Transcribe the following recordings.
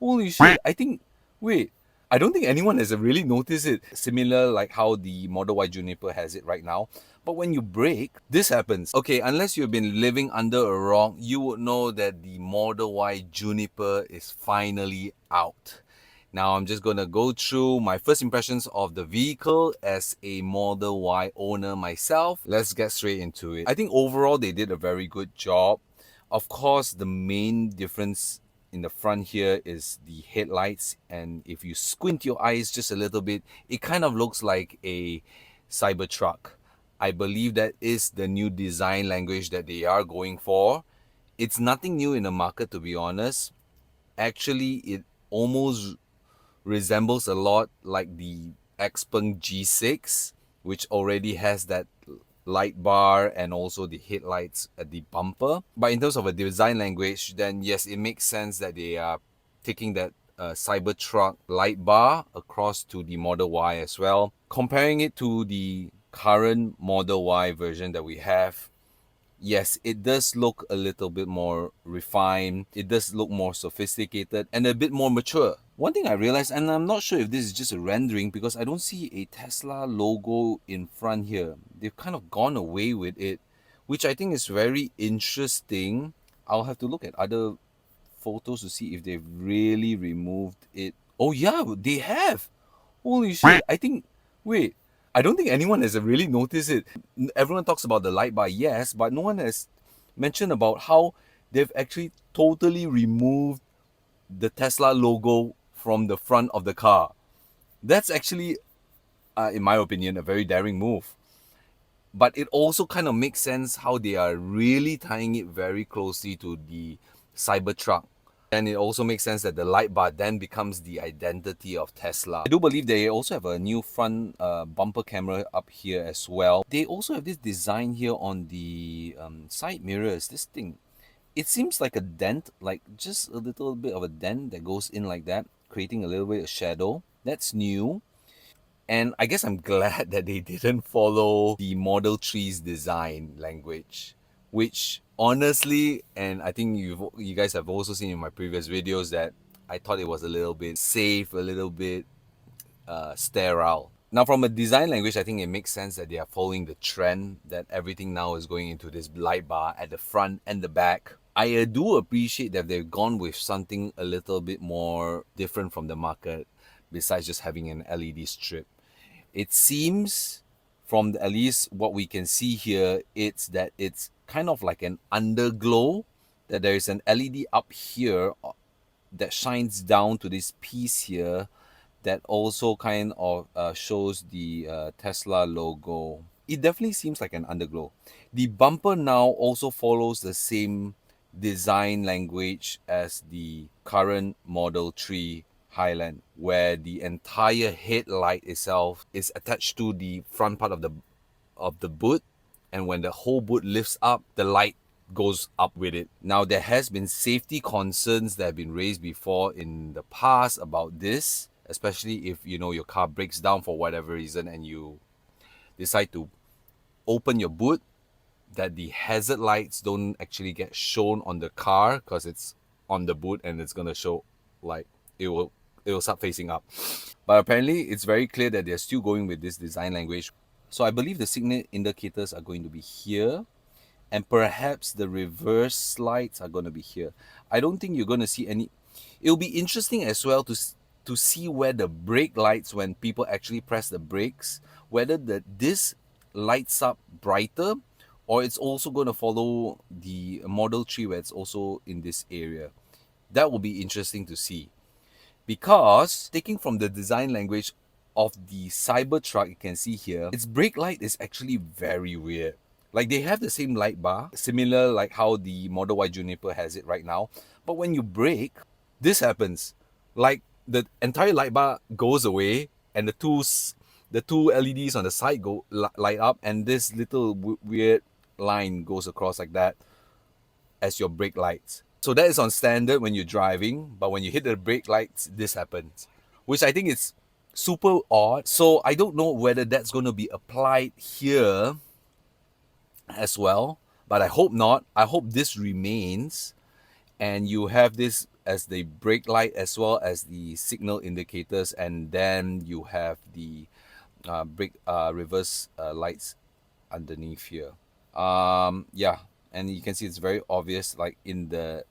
Holy shit, wait, I don't think anyone has really noticed it. Similar like how the Model Y Juniper has it right now. But when you brake, this happens. Okay, unless you've been living under a rock, you would know that the Model Y Juniper is finally out. Now I'm just gonna go through my first impressions of the vehicle as a Model Y owner myself. Let's get straight into it. I think overall they did a very good job. Of course, the main difference in the front here is the headlights, and if you squint your eyes just a little bit, it kind of looks like a Cybertruck. I believe that is the new design language that they are going for. It's nothing new in the market, to be honest. Actually, it almost resembles a lot like the Xpeng G6, which already has that light bar and also the headlights at the bumper. But in terms of a design language, then yes, it makes sense that they are taking that Cybertruck light bar across to the Model Y as well. Comparing it to the current Model Y version that we have, yes, it does look a little bit more refined. It does look more sophisticated and a bit more mature. One thing I realized, and I'm not sure if this is just a rendering because I don't see a Tesla logo in front here. They've kind of gone away with it, which I think is very interesting. I'll have to look at other photos to see if they've really removed it. Oh yeah, they have. Holy shit, wait, I don't think anyone has really noticed it. Everyone talks about the light bar, yes, but no one has mentioned about how they've actually totally removed the Tesla logo from the front of the car. That's actually, in my opinion, a very daring move. But it also kind of makes sense how they are really tying it very closely to the Cybertruck. And it also makes sense that the light bar then becomes the identity of Tesla. I do believe they also have a new front bumper camera up here as well. They also have this design here on the side mirrors. This thing, it seems like a dent, like just a little bit of a dent that goes in like that, creating a little bit of shadow. That's new. And I guess I'm glad that they didn't follow the Model 3's design language, which honestly, and I think you guys have also seen in my previous videos that I thought it was a little bit safe, a little bit sterile. Now, from a design language, I think it makes sense that they are following the trend that everything now is going into this light bar at the front and the back. I do appreciate that they've gone with something a little bit more different from the market besides just having an LED strip. It seems from at least what we can see here, it's that it's kind of like an underglow, that there is an LED up here that shines down to this piece here that also kind of shows the Tesla logo. It definitely seems like an underglow. The bumper now also follows the same design language as the current Model 3 Highland, where the entire headlight itself is attached to the front part of the boot, and when the whole boot lifts up, the light goes up with it. Now, there has been safety concerns that have been raised before in the past about this, especially if your car breaks down for whatever reason and you decide to open your boot, that the hazard lights don't actually get shown on the car because it's on the boot and it's gonna show like it will start facing up. But apparently it's very clear that they're still going with this design language. So I believe the signal indicators are going to be here, and perhaps the reverse lights are going to be here. I don't think you're going to see any. It'll be interesting as well to see where the brake lights, when people actually press the brakes, whether this lights up brighter or it's also going to follow the Model 3 where it's also in this area. That will be interesting to see. Because taking from the design language of the Cybertruck, you can see here, its brake light is actually very weird. Like, they have the same light bar, similar like how the Model Y Juniper has it right now. But when you brake, this happens. Like, the entire light bar goes away and the two LEDs on the side go light up, and this little weird line goes across like that as your brake lights. So that is on standard when you're driving, but when you hit the brake lights, this happens, which I think is super odd. So I don't know whether that's going to be applied here as well, but I hope not. I hope this remains and you have this as the brake light as well as the signal indicators, and then you have the brake reverse lights underneath here. Yeah, and you can see it's very obvious. Like in the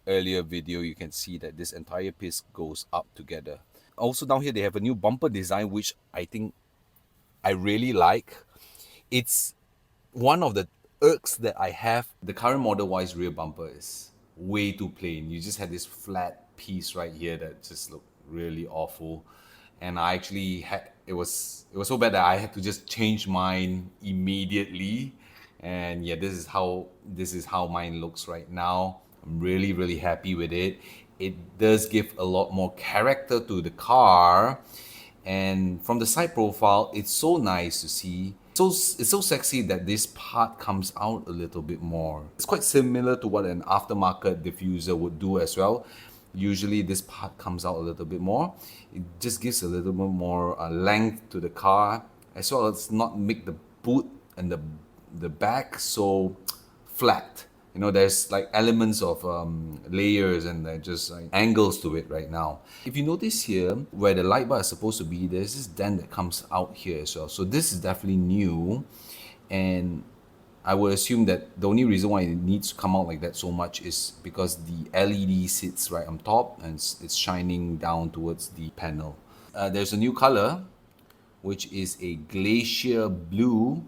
earlier video, you can see that this entire piece goes up together. Also down here, they have a new bumper design, which I think I really like. It's one of the irks that I have. The current Model Y's rear bumper is way too plain. You just had this flat piece right here that just looked really awful. And I actually had it was so bad that I had to just change mine immediately. And yeah, this is how mine looks right now. I'm really happy with it. It does give a lot more character to the car, and from the side profile, it's so nice to see. It's so sexy that this part comes out a little bit more. It's quite similar to what an aftermarket diffuser would do as well. Usually this part comes out a little bit more. It just gives a little bit more length to the car, as well as not make the boot and the back so flat. You know, there's like elements of layers and just like angles to it right now. If you notice here, where the light bar is supposed to be, there's this dent that comes out here as well. So this is definitely new, and I would assume that the only reason why it needs to come out like that so much is because the LED sits right on top and it's shining down towards the panel. There's a new color, which is a glacier blue.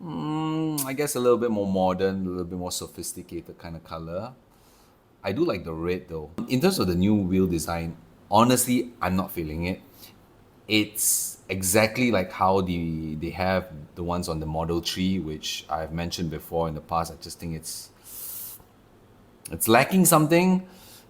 I guess a little bit more modern, a little bit more sophisticated kind of color. I do like the red though. In terms of the new wheel design, honestly, I'm not feeling it. It's exactly like how they have the ones on the Model 3, which I've mentioned before in the past. I just think it's lacking something.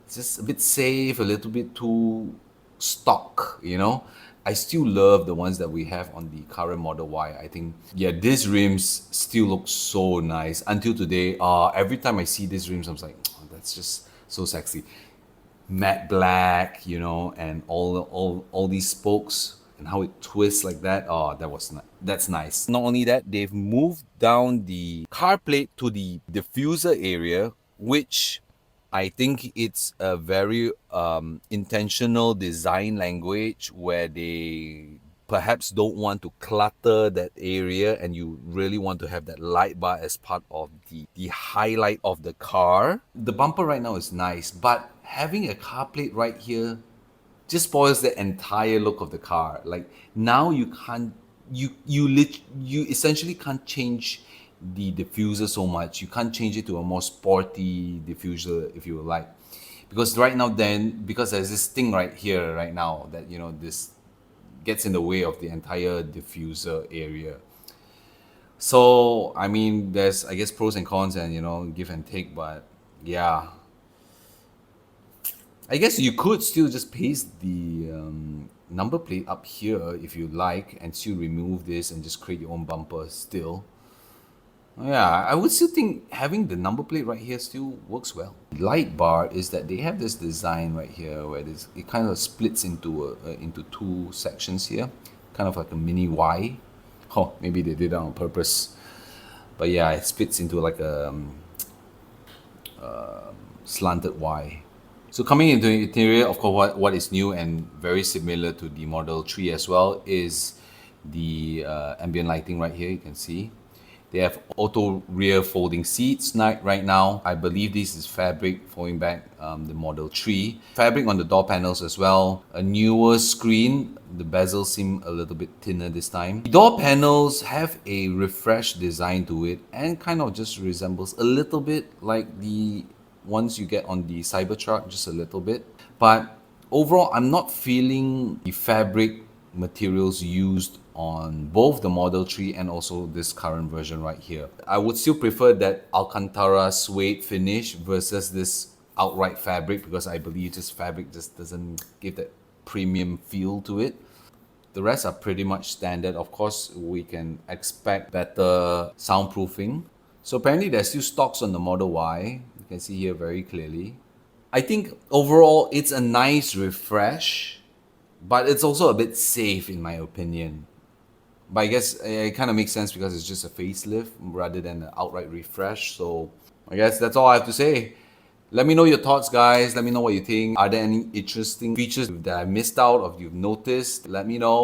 It's just a bit safe, a little bit too stock, you know. I still love the ones that we have on the current Model Y. I think, yeah, these rims still look so nice. Until today, every time I see these rims, I'm like, oh, that's just so sexy. Matte black, you know, and all these spokes and how it twists like that. Oh, that's nice. Not only that, they've moved down the car plate to the diffuser area, which I think it's a very intentional design language where they perhaps don't want to clutter that area, and you really want to have that light bar as part of the highlight of the car. The bumper right now is nice, but having a car plate right here just spoils the entire look of the car. Like now you can't you essentially can't change the diffuser so much. You can't change it to a more sporty diffuser if you would like. Because right now because there's this thing right here right now that you know this gets in the way of the entire diffuser area. So I mean there's I guess pros and cons and you know give and take, but yeah, I guess you could still just paste the number plate up here if you like and still remove this and just create your own bumper still. Yeah, I would still think having the number plate right here still works well. Light bar is that they have this design right here where it kind of splits into two sections here, kind of like a mini Y. Oh, maybe they did that on purpose. But yeah, it splits into like a slanted Y. So coming into the interior, of course, what is new and very similar to the Model 3 as well is the ambient lighting right here, you can see. They have auto rear folding seats right now. I believe this is fabric folding back the Model 3. Fabric on the door panels as well. A newer screen. The bezels seem a little bit thinner this time. The door panels have a refreshed design to it and kind of just resembles a little bit like the ones you get on the Cybertruck, just a little bit. But overall, I'm not feeling the fabric materials used on both the Model 3 and also this current version right here. I would still prefer that Alcantara suede finish versus this outright fabric because I believe this fabric just doesn't give that premium feel to it. The rest are pretty much standard. Of course, we can expect better soundproofing. So apparently there's still stocks on the Model Y. You can see here very clearly. I think overall it's a nice refresh, but it's also a bit safe in my opinion. But I guess it kind of makes sense because it's just a facelift rather than an outright refresh. So I guess that's all I have to say. Let me know your thoughts, guys. Let me know what you think. Are there any interesting features that I missed out or you've noticed? Let me know.